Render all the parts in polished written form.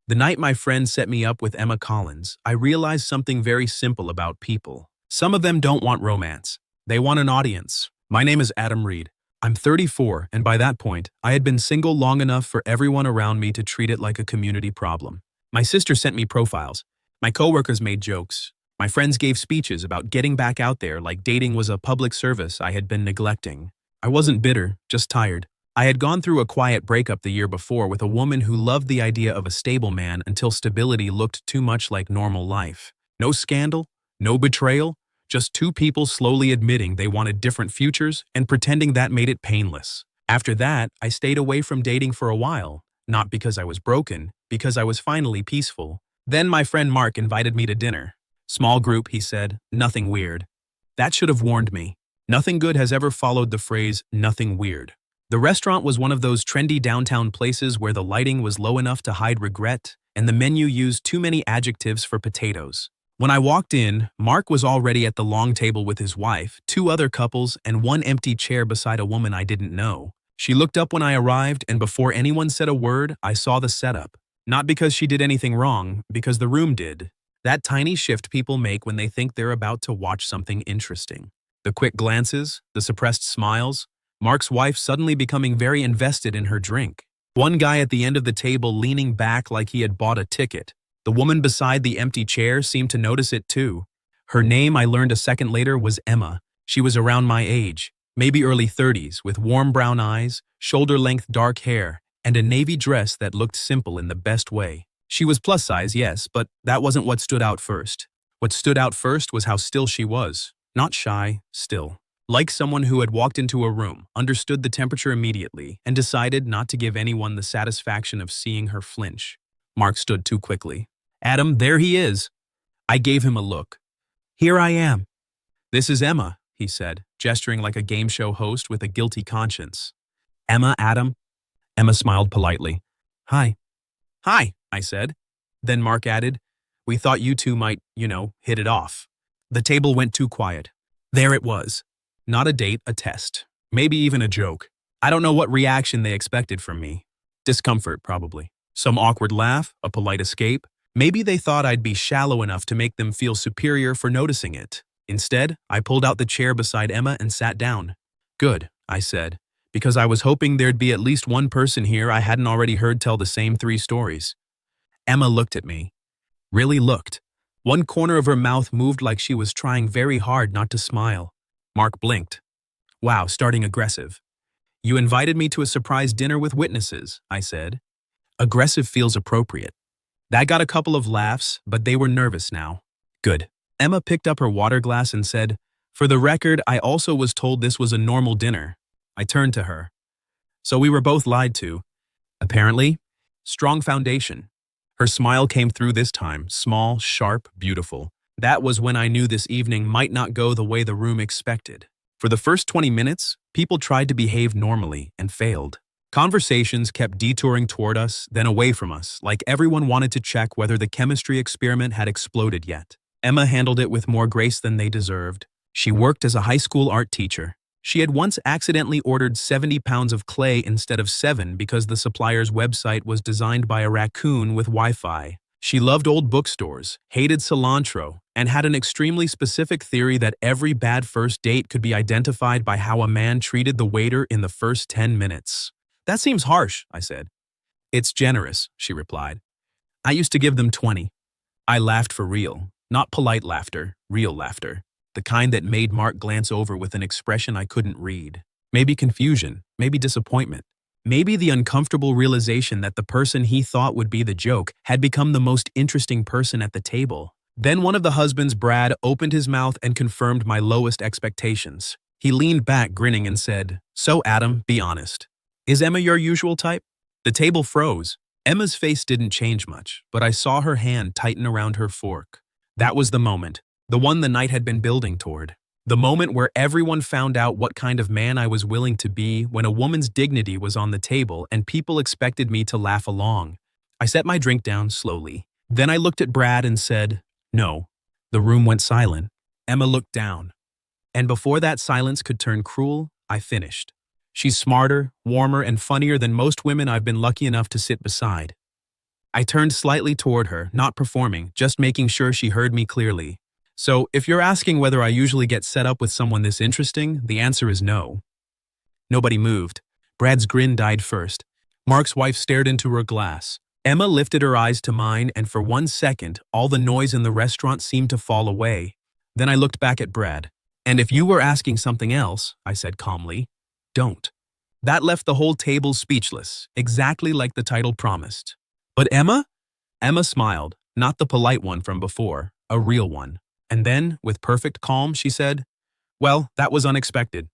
The night my friend set me up with Emma Collins, I realized something very simple about people. Some of them don't want romance. They want an audience. My name is Adam Reed. I'm 34, and by that point, I had been single long enough for everyone around me to treat it like a community problem. My sister sent me profiles. My coworkers made jokes. My friends gave speeches about getting back out there like dating was a public service I had been neglecting. I wasn't bitter, just tired. I had gone through a quiet breakup the year before with a woman who loved the idea of a stable man until stability looked too much like normal life. No scandal, no betrayal, just two people slowly admitting they wanted different futures and pretending that made it painless. After that, I stayed away from dating for a while, not because I was broken, because I was finally peaceful. Then my friend Mark invited me to dinner. Small group, he said, nothing weird. That should have warned me. Nothing good has ever followed the phrase, nothing weird. The restaurant was one of those trendy downtown places where the lighting was low enough to hide regret, and the menu used too many adjectives for potatoes. When I walked in, Mark was already at the long table with his wife, two other couples, and one empty chair beside a woman I didn't know. She looked up when I arrived, and before anyone said a word, I saw the setup. Not because she did anything wrong, because the room did. That tiny shift people make when they think they're about to watch something interesting. The quick glances, the suppressed smiles, Mark's wife suddenly becoming very invested in her drink. One guy at the end of the table leaning back like he had bought a ticket. The woman beside the empty chair seemed to notice it too. Her name, I learned a second later, was Emma. She was around my age, maybe early 30s, with warm brown eyes, shoulder-length dark hair, and a navy dress that looked simple in the best way. She was plus size, yes, but that wasn't what stood out first. What stood out first was how still she was. Not shy, still. Like someone who had walked into a room, understood the temperature immediately, and decided not to give anyone the satisfaction of seeing her flinch. Mark stood too quickly. Adam, there he is. I gave him a look. Here I am. This is Emma, he said, gesturing like a game show host with a guilty conscience. Emma, Adam? Emma smiled politely. Hi. Hi, I said. Then Mark added, we thought you two might, hit it off. The table went too quiet. There it was. Not a date, a test. Maybe even a joke. I don't know what reaction they expected from me. Discomfort, probably. Some awkward laugh, a polite escape. Maybe they thought I'd be shallow enough to make them feel superior for noticing it. Instead, I pulled out the chair beside Emma and sat down. Good, I said, because I was hoping there'd be at least one person here I hadn't already heard tell the same 3 stories. Emma looked at me. Really looked. One corner of her mouth moved like she was trying very hard not to smile. Mark blinked. Wow, starting aggressive. You invited me to a surprise dinner with witnesses, I said. Aggressive feels appropriate. That got a couple of laughs, but they were nervous now. Good. Emma picked up her water glass and said, for the record, I also was told this was a normal dinner. I turned to her. So we were both lied to. Apparently, strong foundation. Her smile came through this time, small, sharp, beautiful. That was when I knew this evening might not go the way the room expected. For the first 20 minutes, people tried to behave normally and failed. Conversations kept detouring toward us, then away from us, like everyone wanted to check whether the chemistry experiment had exploded yet. Emma handled it with more grace than they deserved. She worked as a high school art teacher. She had once accidentally ordered 70 pounds of clay instead of 7 because the supplier's website was designed by a raccoon with Wi-Fi. She loved old bookstores, hated cilantro, and had an extremely specific theory that every bad first date could be identified by how a man treated the waiter in the first 10 minutes. That seems harsh, I said. It's generous, she replied. I used to give them 20. I laughed for real, not polite laughter, real laughter. The kind that made Mark glance over with an expression I couldn't read. Maybe confusion, maybe disappointment. Maybe the uncomfortable realization that the person he thought would be the joke had become the most interesting person at the table. Then one of the husbands, Brad, opened his mouth and confirmed my lowest expectations. He leaned back, grinning, and said, So, Adam, be honest. Is Emma your usual type? The table froze. Emma's face didn't change much, but I saw her hand tighten around her fork. That was the moment, the one the night had been building toward. The moment where everyone found out what kind of man I was willing to be when a woman's dignity was on the table and people expected me to laugh along. I set my drink down slowly. Then I looked at Brad and said, No. The room went silent. Emma looked down. And before that silence could turn cruel, I finished. She's smarter, warmer, and funnier than most women I've been lucky enough to sit beside. I turned slightly toward her, not performing, just making sure she heard me clearly. So, if you're asking whether I usually get set up with someone this interesting, the answer is no. Nobody moved. Brad's grin died first. Mark's wife stared into her glass. Emma lifted her eyes to mine, and for 1 second, all the noise in the restaurant seemed to fall away. Then I looked back at Brad. And if you were asking something else, I said calmly, don't. That left the whole table speechless, exactly like the title promised. But Emma? Emma smiled, not the polite one from before, a real one. And then, with perfect calm, she said, well, that was unexpected.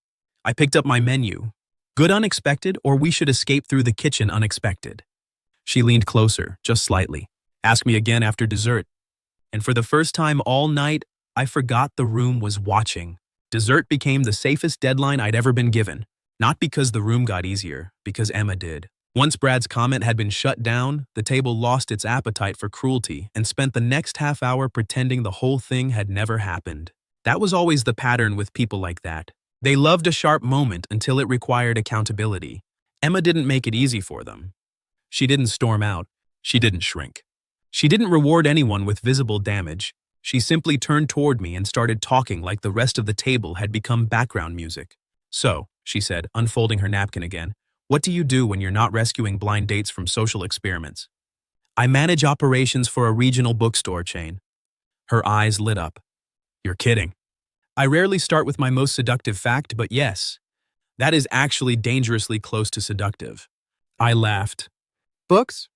I picked up my menu. Good unexpected, or we should escape through the kitchen unexpected. She leaned closer, just slightly. Ask me again after dessert. And for the first time all night, I forgot the room was watching. Dessert became the safest deadline I'd ever been given. Not because the room got easier, because Emma did. Once Brad's comment had been shut down, the table lost its appetite for cruelty and spent the next half hour pretending the whole thing had never happened. That was always the pattern with people like that. They loved a sharp moment until it required accountability. Emma didn't make it easy for them. She didn't storm out. She didn't shrink. She didn't reward anyone with visible damage. She simply turned toward me and started talking like the rest of the table had become background music. So, she said, unfolding her napkin again, what do you do when you're not rescuing blind dates from social experiments? I manage operations for a regional bookstore chain. Her eyes lit up. You're kidding. I rarely start with my most seductive fact, but yes, that is actually dangerously close to seductive. I laughed. Books?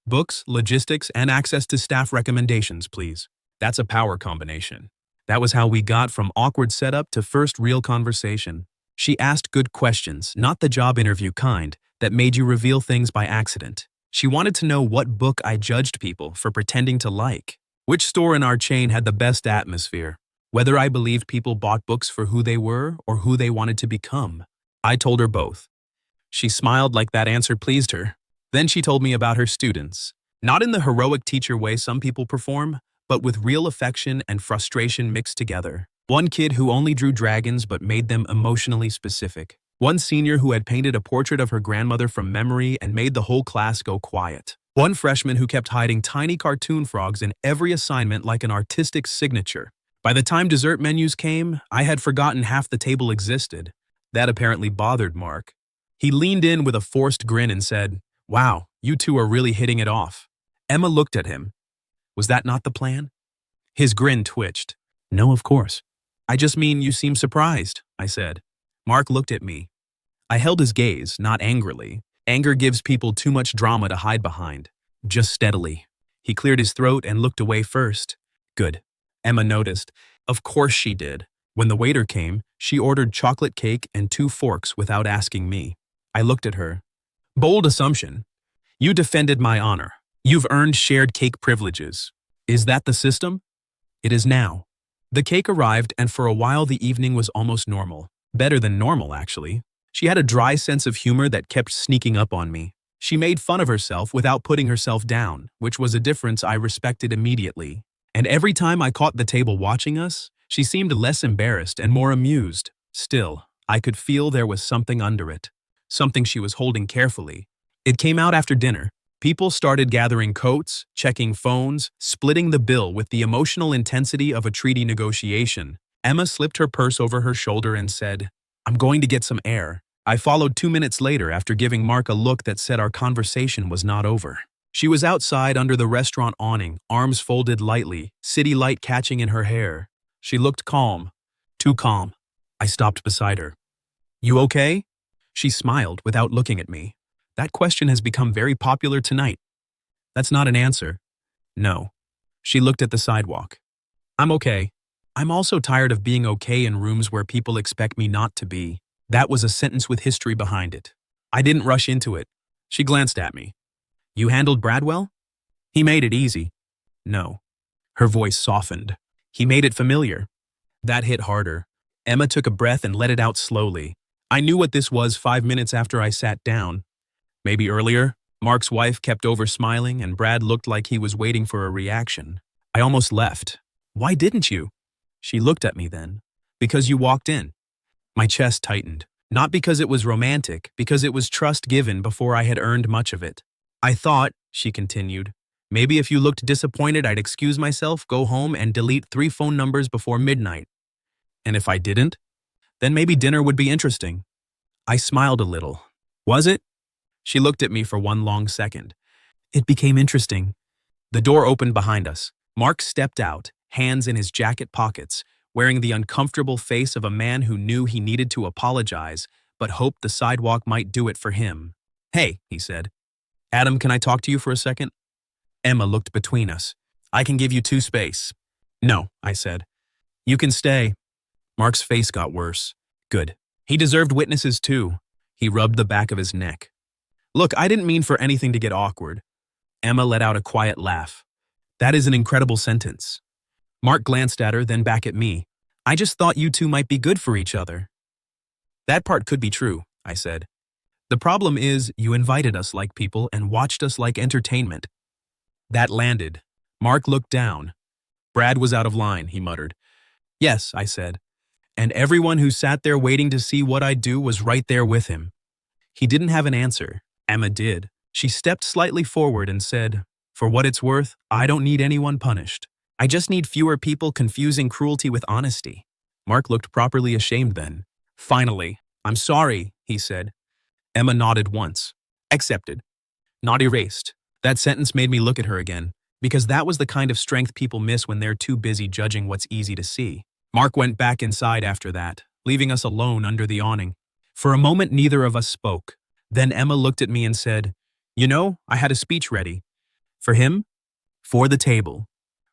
Books, logistics, and access to staff recommendations, please. That's a power combination. That was how we got from awkward setup to first real conversation. She asked good questions, not the job interview kind, that made you reveal things by accident. She wanted to know what book I judged people for pretending to like, which store in our chain had the best atmosphere, whether I believed people bought books for who they were or who they wanted to become. I told her both. She smiled like that answer pleased her. Then she told me about her students, not in the heroic teacher way some people perform, but with real affection and frustration mixed together. One kid who only drew dragons but made them emotionally specific. One senior who had painted a portrait of her grandmother from memory and made the whole class go quiet. One freshman who kept hiding tiny cartoon frogs in every assignment like an artistic signature. By the time dessert menus came, I had forgotten half the table existed. That apparently bothered Mark. He leaned in with a forced grin and said, wow, you two are really hitting it off. Emma looked at him. Was that not the plan? His grin twitched. No, of course. I just mean you seem surprised, I said. Mark looked at me. I held his gaze, not angrily. Anger gives people too much drama to hide behind. Just steadily. He cleared his throat and looked away first. Good. Emma noticed. Of course she did. When the waiter came, she ordered chocolate cake and 2 forks without asking me. I looked at her. Bold assumption. You defended my honor. You've earned shared cake privileges. Is that the system? It is now. The cake arrived, and for a while the evening was almost normal. Better than normal, actually. She had a dry sense of humor that kept sneaking up on me. She made fun of herself without putting herself down, which was a difference I respected immediately. And every time I caught the table watching us, she seemed less embarrassed and more amused. Still, I could feel there was something under it. Something she was holding carefully. It came out after dinner. People started gathering coats, checking phones, splitting the bill with the emotional intensity of a treaty negotiation. Emma slipped her purse over her shoulder and said, I'm going to get some air. I followed 2 minutes later after giving Mark a look that said our conversation was not over. She was outside under the restaurant awning, arms folded lightly, city light catching in her hair. She looked calm. Too calm. I stopped beside her. You okay? She smiled without looking at me. That question has become very popular tonight. That's not an answer. No. She looked at the sidewalk. I'm okay. I'm also tired of being okay in rooms where people expect me not to be. That was a sentence with history behind it. I didn't rush into it. She glanced at me. You handled Brad well? He made it easy. No. Her voice softened. He made it familiar. That hit harder. Emma took a breath and let it out slowly. I knew what this was 5 minutes after I sat down. Maybe earlier. Mark's wife kept over smiling and Brad looked like he was waiting for a reaction. I almost left. Why didn't you? She looked at me then. Because you walked in. My chest tightened. Not because it was romantic, because it was trust given before I had earned much of it. I thought, she continued, Maybe if you looked disappointed, I'd excuse myself, go home, and delete 3 phone numbers before midnight. And if I didn't, then maybe dinner would be interesting. I smiled a little. Was it? She looked at me for one long second. It became interesting. The door opened behind us. Mark stepped out, hands in his jacket pockets, wearing the uncomfortable face of a man who knew he needed to apologize, but hoped the sidewalk might do it for him. Hey, he said. Adam, can I talk to you for a second? Emma looked between us. I can give you 2 space. No, I said. You can stay. Mark's face got worse. Good. He deserved witnesses too. He rubbed the back of his neck. Look, I didn't mean for anything to get awkward. Emma let out a quiet laugh. That is an incredible sentence. Mark glanced at her, then back at me. I just thought you two might be good for each other. That part could be true, I said. The problem is, you invited us like people and watched us like entertainment. That landed. Mark looked down. Brad was out of line, he muttered. Yes, I said. And everyone who sat there waiting to see what I'd do was right there with him. He didn't have an answer. Emma did. She stepped slightly forward and said, For what it's worth, I don't need anyone punished. I just need fewer people confusing cruelty with honesty. Mark looked properly ashamed then. Finally, I'm sorry, he said. Emma nodded once. Accepted. Not erased. That sentence made me look at her again, because that was the kind of strength people miss when they're too busy judging what's easy to see. Mark went back inside after that, leaving us alone under the awning. For a moment, neither of us spoke. Then Emma looked at me and said, You know, I had a speech ready. For him? For the table.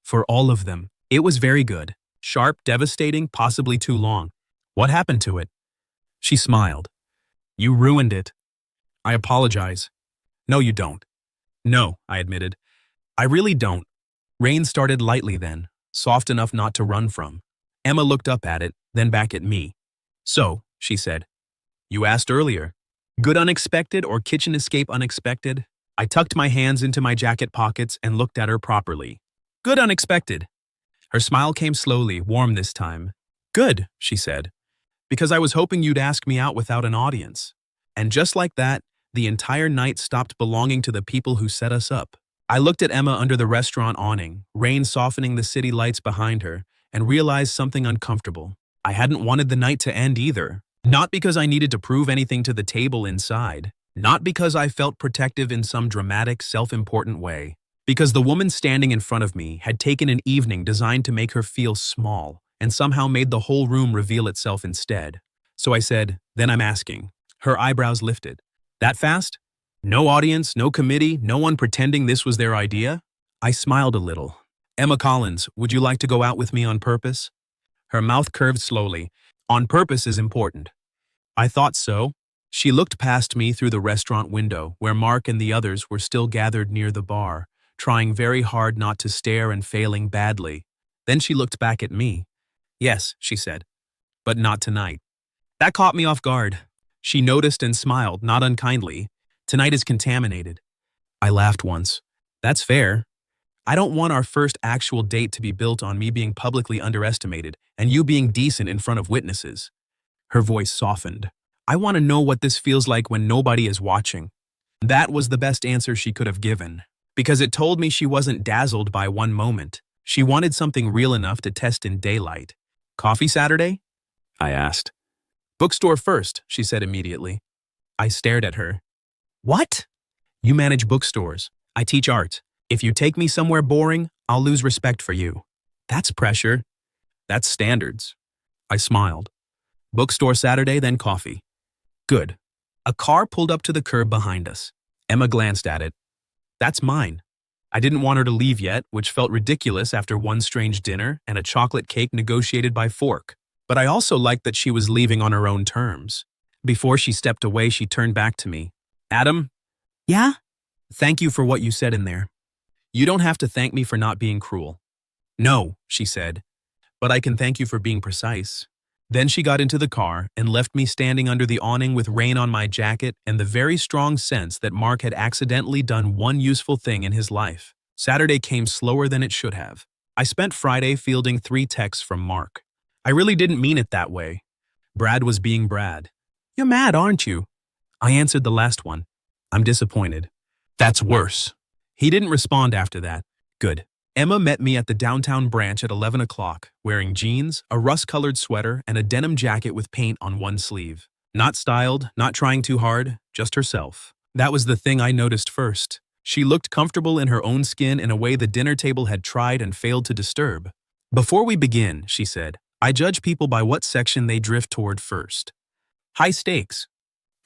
For all of them. It was very good. Sharp, devastating, possibly too long. What happened to it? She smiled. You ruined it. I apologize. No, you don't. No, I admitted. I really don't. Rain started lightly then, soft enough not to run from. Emma looked up at it, then back at me. So, she said, you asked earlier. Good unexpected or kitchen escape unexpected? I tucked my hands into my jacket pockets and looked at her properly. Good unexpected. Her smile came slowly, warm this time. Good, she said, because I was hoping you'd ask me out without an audience. And just like that, the entire night stopped belonging to the people who set us up. I looked at Emma under the restaurant awning, rain softening the city lights behind her, and realized something uncomfortable. I hadn't wanted the night to end either. Not because I needed to prove anything to the table inside. Not because I felt protective in some dramatic, self-important way. Because the woman standing in front of me had taken an evening designed to make her feel small, and somehow made the whole room reveal itself instead. So I said, then I'm asking. Her eyebrows lifted. That fast? No audience, no committee, no one pretending this was their idea? I smiled a little. Emma Collins, would you like to go out with me on purpose? Her mouth curved slowly. On purpose is important. I thought so. She looked past me through the restaurant window, where Mark and the others were still gathered near the bar, trying very hard not to stare and failing badly. Then she looked back at me. Yes, she said, but not tonight. That caught me off guard. She noticed and smiled, not unkindly. Tonight is contaminated. I laughed once. That's fair. I don't want our first actual date to be built on me being publicly underestimated and you being decent in front of witnesses. Her voice softened. I want to know what this feels like when nobody is watching. That was the best answer she could have given, because it told me she wasn't dazzled by one moment. She wanted something real enough to test in daylight. Coffee Saturday? I asked. Bookstore first, she said immediately. I stared at her. What? You manage bookstores. I teach art. If you take me somewhere boring, I'll lose respect for you. That's pressure. That's standards. I smiled. Bookstore Saturday, then coffee. Good. A car pulled up to the curb behind us. Emma glanced at it. That's mine. I didn't want her to leave yet, which felt ridiculous after one strange dinner and a chocolate cake negotiated by fork. But I also liked that she was leaving on her own terms. Before she stepped away, she turned back to me. Adam? Yeah? Thank you for what you said in there. You don't have to thank me for not being cruel. No, she said, but I can thank you for being precise. Then she got into the car and left me standing under the awning with rain on my jacket and the very strong sense that Mark had accidentally done one useful thing in his life. Saturday came slower than it should have. I spent Friday fielding 3 texts from Mark. I really didn't mean it that way. Brad was being Brad. You're mad, aren't you? I answered the last one. I'm disappointed. That's worse. He didn't respond after that. Good. Emma met me at the downtown branch at 11 o'clock, wearing jeans, a rust-colored sweater, and a denim jacket with paint on one sleeve. Not styled, not trying too hard, just herself. That was the thing I noticed first. She looked comfortable in her own skin in a way the dinner table had tried and failed to disturb. Before we begin, she said, I judge people by what section they drift toward first. High stakes.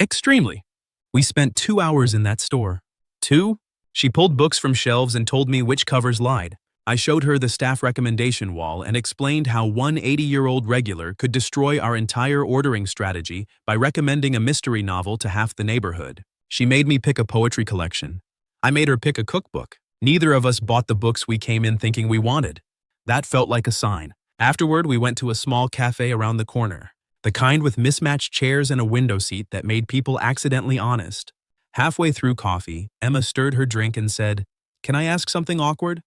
Extremely. We spent 2 hours in that store. 2? She pulled books from shelves and told me which covers lied. I showed her the staff recommendation wall and explained how one 80-year-old regular could destroy our entire ordering strategy by recommending a mystery novel to half the neighborhood. She made me pick a poetry collection. I made her pick a cookbook. Neither of us bought the books we came in thinking we wanted. That felt like a sign. Afterward, we went to a small cafe around the corner, the kind with mismatched chairs and a window seat that made people accidentally honest. Halfway through coffee, Emma stirred her drink and said, Can I ask something awkward?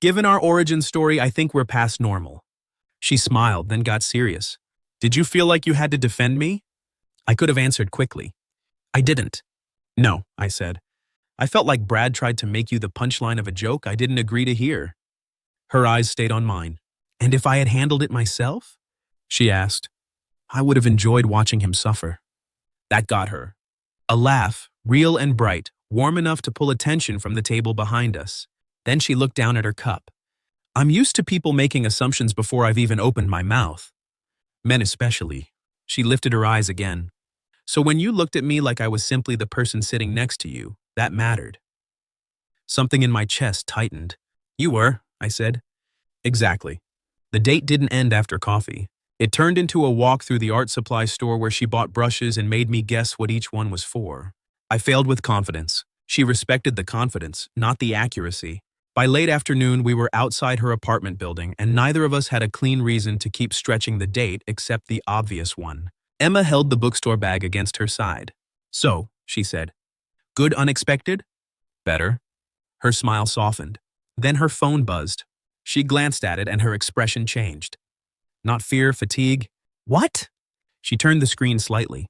Given our origin story, I think we're past normal. She smiled, then got serious. Did you feel like you had to defend me? I could have answered quickly. I didn't. No, I said. I felt like Brad tried to make you the punchline of a joke I didn't agree to hear. Her eyes stayed on mine. And if I had handled it myself? She asked. I would have enjoyed watching him suffer. That got her. A laugh, real and bright, warm enough to pull attention from the table behind us. Then she looked down at her cup. I'm used to people making assumptions before I've even opened my mouth. Men especially. She lifted her eyes again. So when you looked at me like I was simply the person sitting next to you, that mattered. Something in my chest tightened. You were, I said. Exactly. The date didn't end after coffee. It turned into a walk through the art supply store where she bought brushes and made me guess what each one was for. I failed with confidence. She respected the confidence, not the accuracy. By late afternoon, we were outside her apartment building, and neither of us had a clean reason to keep stretching the date except the obvious one. Emma held the bookstore bag against her side. So, she said. Good unexpected? Better. Her smile softened. Then her phone buzzed. She glanced at it and her expression changed. Not fear, fatigue. What? She turned the screen slightly.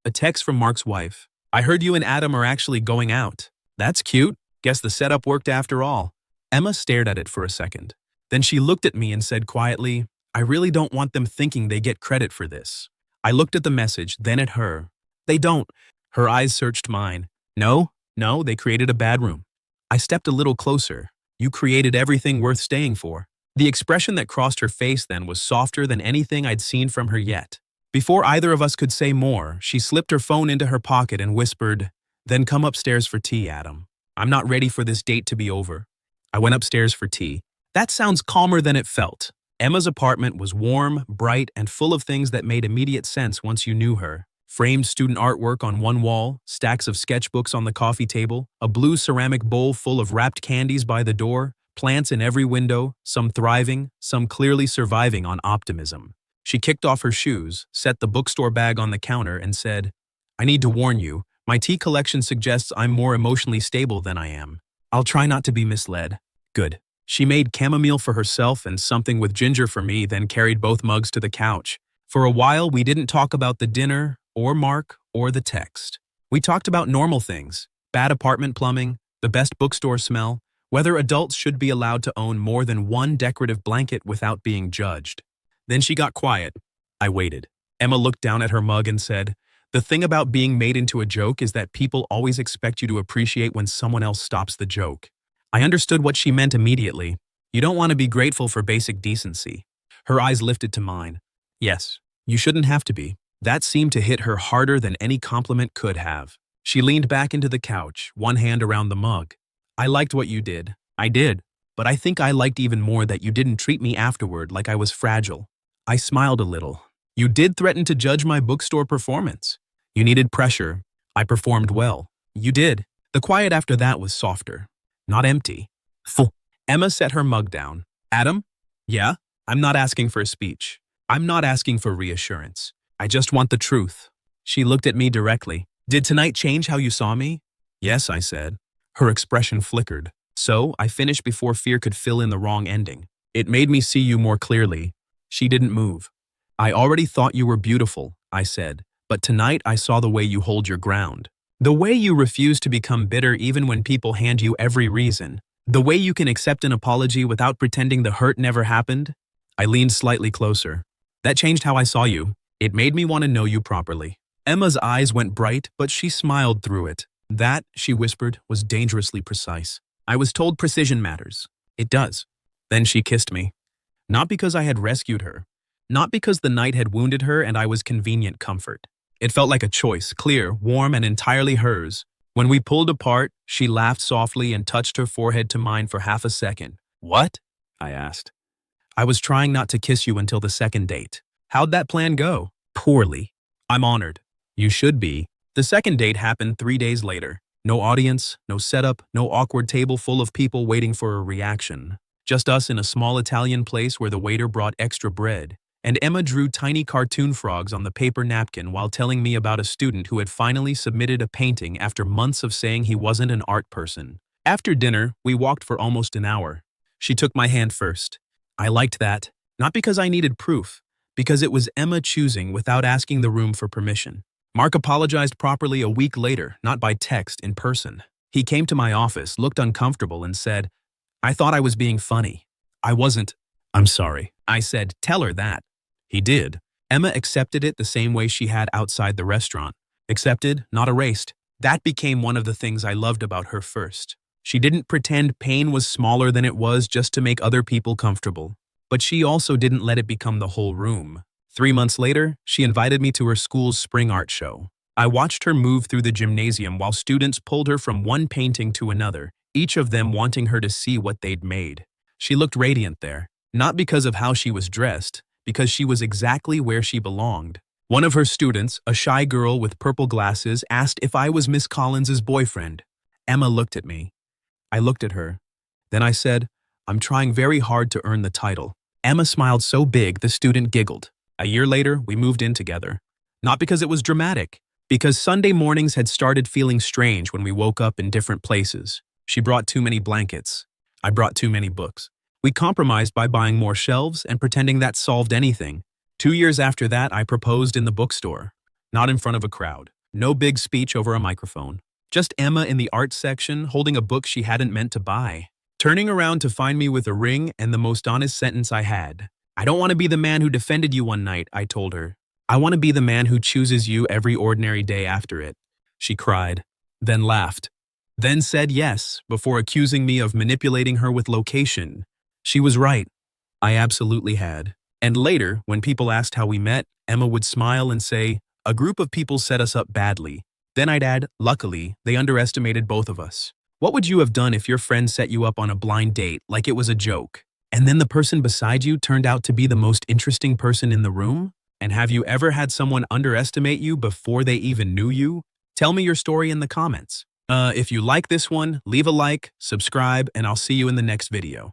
A text from Mark's wife. I heard you and Adam are actually going out. That's cute. Guess the setup worked after all. Emma stared at it for a second. Then she looked at me and said quietly, I really don't want them thinking they get credit for this. I looked at the message, then at her. They don't. Her eyes searched mine. No, they created a bad room. I stepped a little closer. You created everything worth staying for. The expression that crossed her face then was softer than anything I'd seen from her yet. Before either of us could say more, she slipped her phone into her pocket and whispered, Then come upstairs for tea, Adam. I'm not ready for this date to be over. I went upstairs for tea. That sounds calmer than it felt. Emma's apartment was warm, bright, and full of things that made immediate sense once you knew her. Framed student artwork on one wall, stacks of sketchbooks on the coffee table, a blue ceramic bowl full of wrapped candies by the door, plants in every window, some thriving, some clearly surviving on optimism. She kicked off her shoes, set the bookstore bag on the counter, and said, I need to warn you, my tea collection suggests I'm more emotionally stable than I am. I'll try not to be misled. Good. She made chamomile for herself and something with ginger for me, then carried both mugs to the couch. For a while, we didn't talk about the dinner, or Mark, or the text. We talked about normal things, bad apartment plumbing, the best bookstore smell, whether adults should be allowed to own more than one decorative blanket without being judged. Then she got quiet. I waited. Emma looked down at her mug and said, The thing about being made into a joke is that people always expect you to appreciate when someone else stops the joke. I understood what she meant immediately. You don't want to be grateful for basic decency. Her eyes lifted to mine. Yes, you shouldn't have to be. That seemed to hit her harder than any compliment could have. She leaned back into the couch, one hand around the mug. I liked what you did. I did. But I think I liked even more that you didn't treat me afterward like I was fragile. I smiled a little. You did threaten to judge my bookstore performance. You needed pressure. I performed well. You did. The quiet after that was softer. Not empty. Full. Emma set her mug down. Adam? Yeah? I'm not asking for a speech. I'm not asking for reassurance. I just want the truth. She looked at me directly. Did tonight change how you saw me? Yes, I said. Her expression flickered. So, I finished before fear could fill in the wrong ending. It made me see you more clearly. She didn't move. I already thought you were beautiful, I said, but tonight I saw the way you hold your ground. The way you refuse to become bitter even when people hand you every reason. The way you can accept an apology without pretending the hurt never happened. I leaned slightly closer. That changed how I saw you. It made me want to know you properly. Emma's eyes went bright, but she smiled through it. That, she whispered, was dangerously precise. I was told precision matters. It does. Then she kissed me. Not because I had rescued her. Not because the night had wounded her and I was convenient comfort. It felt like a choice, clear, warm, and entirely hers. When we pulled apart, she laughed softly and touched her forehead to mine for half a second. What? I asked. I was trying not to kiss you until the second date. How'd that plan go? Poorly. I'm honored. You should be. The second date happened 3 days later. No audience, no setup, no awkward table full of people waiting for a reaction. Just us in a small Italian place where the waiter brought extra bread. And Emma drew tiny cartoon frogs on the paper napkin while telling me about a student who had finally submitted a painting after months of saying he wasn't an art person. After dinner, we walked for almost an hour. She took my hand first. I liked that, not because I needed proof, because it was Emma choosing without asking the room for permission. Mark apologized properly a week later, not by text, in person. He came to my office, looked uncomfortable, and said, I thought I was being funny. I wasn't. I'm sorry. I said, tell her that. He did. Emma accepted it the same way she had outside the restaurant. Accepted, not erased. That became one of the things I loved about her first. She didn't pretend pain was smaller than it was just to make other people comfortable. But she also didn't let it become the whole room. 3 months later, she invited me to her school's spring art show. I watched her move through the gymnasium while students pulled her from one painting to another, each of them wanting her to see what they'd made. She looked radiant there, not because of how she was dressed, because she was exactly where she belonged. One of her students, a shy girl with purple glasses, asked if I was Miss Collins's boyfriend. Emma looked at me. I looked at her. Then I said, I'm trying very hard to earn the title. Emma smiled so big the student giggled. A year later, we moved in together. Not because it was dramatic, because Sunday mornings had started feeling strange when we woke up in different places. She brought too many blankets. I brought too many books. We compromised by buying more shelves and pretending that solved anything. 2 years after that, I proposed in the bookstore. Not in front of a crowd. No big speech over a microphone. Just Emma in the art section holding a book she hadn't meant to buy. Turning around to find me with a ring and the most honest sentence I had. I don't want to be the man who defended you one night, I told her. I want to be the man who chooses you every ordinary day after it. She cried, then laughed, then said yes before accusing me of manipulating her with location. She was right. I absolutely had. And later, when people asked how we met, Emma would smile and say, a group of people set us up badly. Then I'd add, luckily, they underestimated both of us. What would you have done if your friend set you up on a blind date like it was a joke? And then the person beside you turned out to be the most interesting person in the room? And have you ever had someone underestimate you before they even knew you? Tell me your story in the comments. If you like this one, leave a like, subscribe, and I'll see you in the next video.